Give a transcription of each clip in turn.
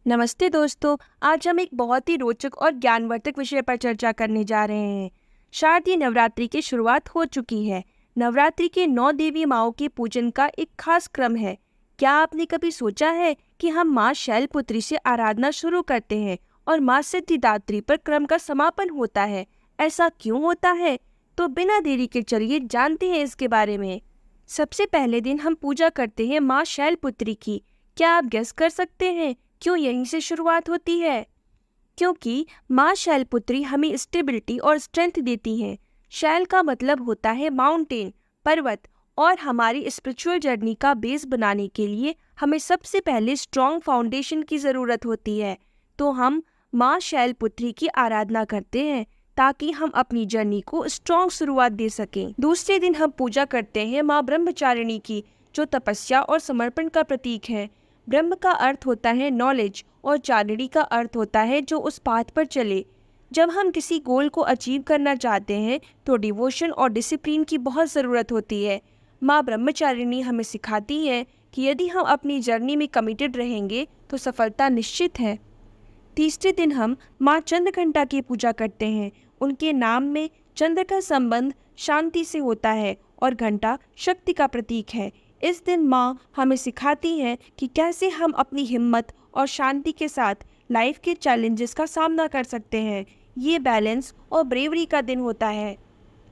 नमस्ते दोस्तों। आज हम एक बहुत ही रोचक और ज्ञानवर्धक विषय पर चर्चा करने जा रहे हैं। शारदीय नवरात्रि की शुरुआत हो चुकी है। नवरात्रि के 9 देवी माओं के पूजन का एक खास क्रम है। क्या आपने कभी सोचा है कि हम माँ शैलपुत्री से आराधना शुरू करते हैं और माँ सिद्धिदात्री पर क्रम का समापन होता है? ऐसा क्यों होता है? तो बिना देरी के चलिए जानते हैं इसके बारे में। सबसे पहले दिन हम पूजा करते हैं माँ शैलपुत्री की। क्या आप गेस कर सकते हैं क्यों यहीं से शुरुआत होती है? क्योंकि माँ शैलपुत्री हमें स्टेबिलिटी और स्ट्रेंथ देती हैं। शैल का मतलब होता है माउंटेन, पर्वत, और हमारी स्पिरिचुअल जर्नी का बेस बनाने के लिए हमें सबसे पहले स्ट्रॉन्ग फाउंडेशन की ज़रूरत होती है। तो हम माँ शैलपुत्री की आराधना करते हैं ताकि हम अपनी जर्नी को स्ट्रॉन्ग शुरुआत दे सकें। दूसरे दिन हम पूजा करते हैं माँ ब्रह्मचारिणी की, जो तपस्या और समर्पण का प्रतीक है। ब्रह्म का अर्थ होता है नॉलेज और चारिणी का अर्थ होता है जो उस पाथ पर चले। जब हम किसी गोल को अचीव करना चाहते हैं तो डिवोशन और डिसिप्लिन की बहुत ज़रूरत होती है। माँ ब्रह्मचारिणी हमें सिखाती है कि यदि हम अपनी जर्नी में कमिटेड रहेंगे तो सफलता निश्चित है। तीसरे दिन हम माँ चंद्रघंटा की पूजा करते हैं। उनके नाम में चंद्र का संबंध शांति से होता है और घंटा शक्ति का प्रतीक है। इस दिन माँ हमें सिखाती हैं कि कैसे हम अपनी हिम्मत और शांति के साथ लाइफ के चैलेंजेस का सामना कर सकते हैं। ये बैलेंस और ब्रेवरी का दिन होता है।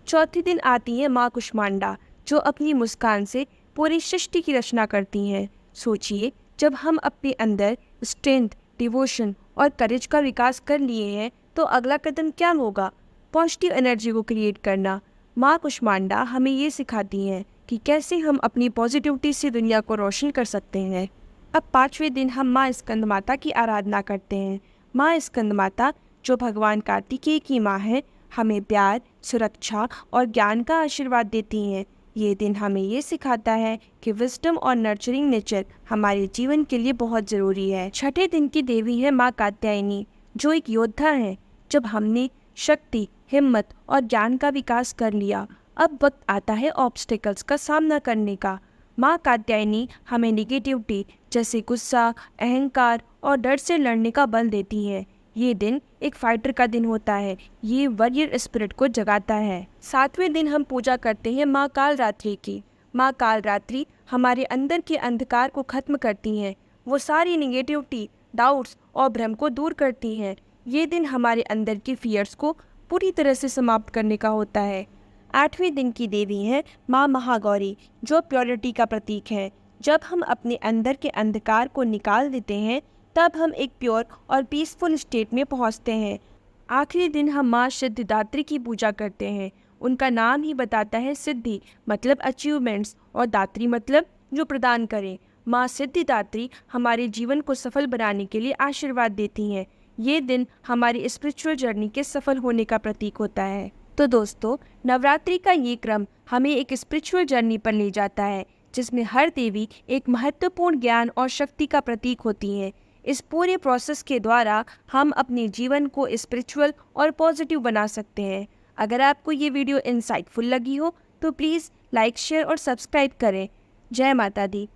चौथे दिन आती है माँ कुष्मांडा, जो अपनी मुस्कान से पूरी सृष्टि की रचना करती हैं। सोचिए, जब हम अपने अंदर स्ट्रेंथ, डिवोशन और करेज का विकास कर लिए हैं तो अगला कदम क्या होगा? पॉजिटिव एनर्जी को क्रिएट करना। माँ कुष्मांडा हमें ये सिखाती हैं कि कैसे हम अपनी पॉजिटिविटी से दुनिया को रोशन कर सकते हैं। अब पाँचवें दिन हम माँ स्कंद माता की आराधना करते हैं। माँ स्कंद माता, जो भगवान कार्तिकेय की माँ है, हमें प्यार, सुरक्षा और ज्ञान का आशीर्वाद देती हैं। ये दिन हमें ये सिखाता है कि विजडम और नर्चरिंग नेचर हमारे जीवन के लिए बहुत ज़रूरी है। छठे दिन की देवी है माँ कात्यायनी, जो एक योद्धा है। जब हमने शक्ति, हिम्मत और ज्ञान का विकास कर लिया, अब वक्त आता है ऑब्स्टिकल्स का सामना करने का। माँ कात्यायनी हमें निगेटिविटी जैसे गुस्सा, अहंकार और डर से लड़ने का बल देती है। ये दिन एक फाइटर का दिन होता है। ये वॉरियर स्पिरिट को जगाता है। सातवें दिन हम पूजा करते हैं माँ कालरात्रि की। माँ कालरात्रि हमारे अंदर के अंधकार को खत्म करती हैं। वो सारी निगेटिविटी, डाउट्स और भ्रम को दूर करती हैं। ये दिन हमारे अंदर के फियर्स को पूरी तरह से समाप्त करने का होता है। आठवें दिन की देवी है माँ महागौरी, जो प्योरिटी का प्रतीक है। जब हम अपने अंदर के अंधकार को निकाल देते हैं तब हम एक प्योर और पीसफुल स्टेट में पहुंचते हैं। आखिरी दिन हम माँ सिद्धिदात्री की पूजा करते हैं। उनका नाम ही बताता है सिद्धि मतलब अचीवमेंट्स और दात्री मतलब जो प्रदान करें। माँ सिद्धिदात्री हमारे जीवन को सफल बनाने के लिए आशीर्वाद देती हैं। ये दिन हमारी स्पिरिचुअल जर्नी के सफल होने का प्रतीक होता है। तो दोस्तों, नवरात्रि का ये क्रम हमें एक स्पिरिचुअल जर्नी पर ले जाता है, जिसमें हर देवी एक महत्वपूर्ण ज्ञान और शक्ति का प्रतीक होती है। इस पूरे प्रोसेस के द्वारा हम अपने जीवन को स्पिरिचुअल और पॉजिटिव बना सकते हैं। अगर आपको ये वीडियो इंसाइटफुल लगी हो तो प्लीज़ लाइक, शेयर और सब्सक्राइब करें। जय माता दी।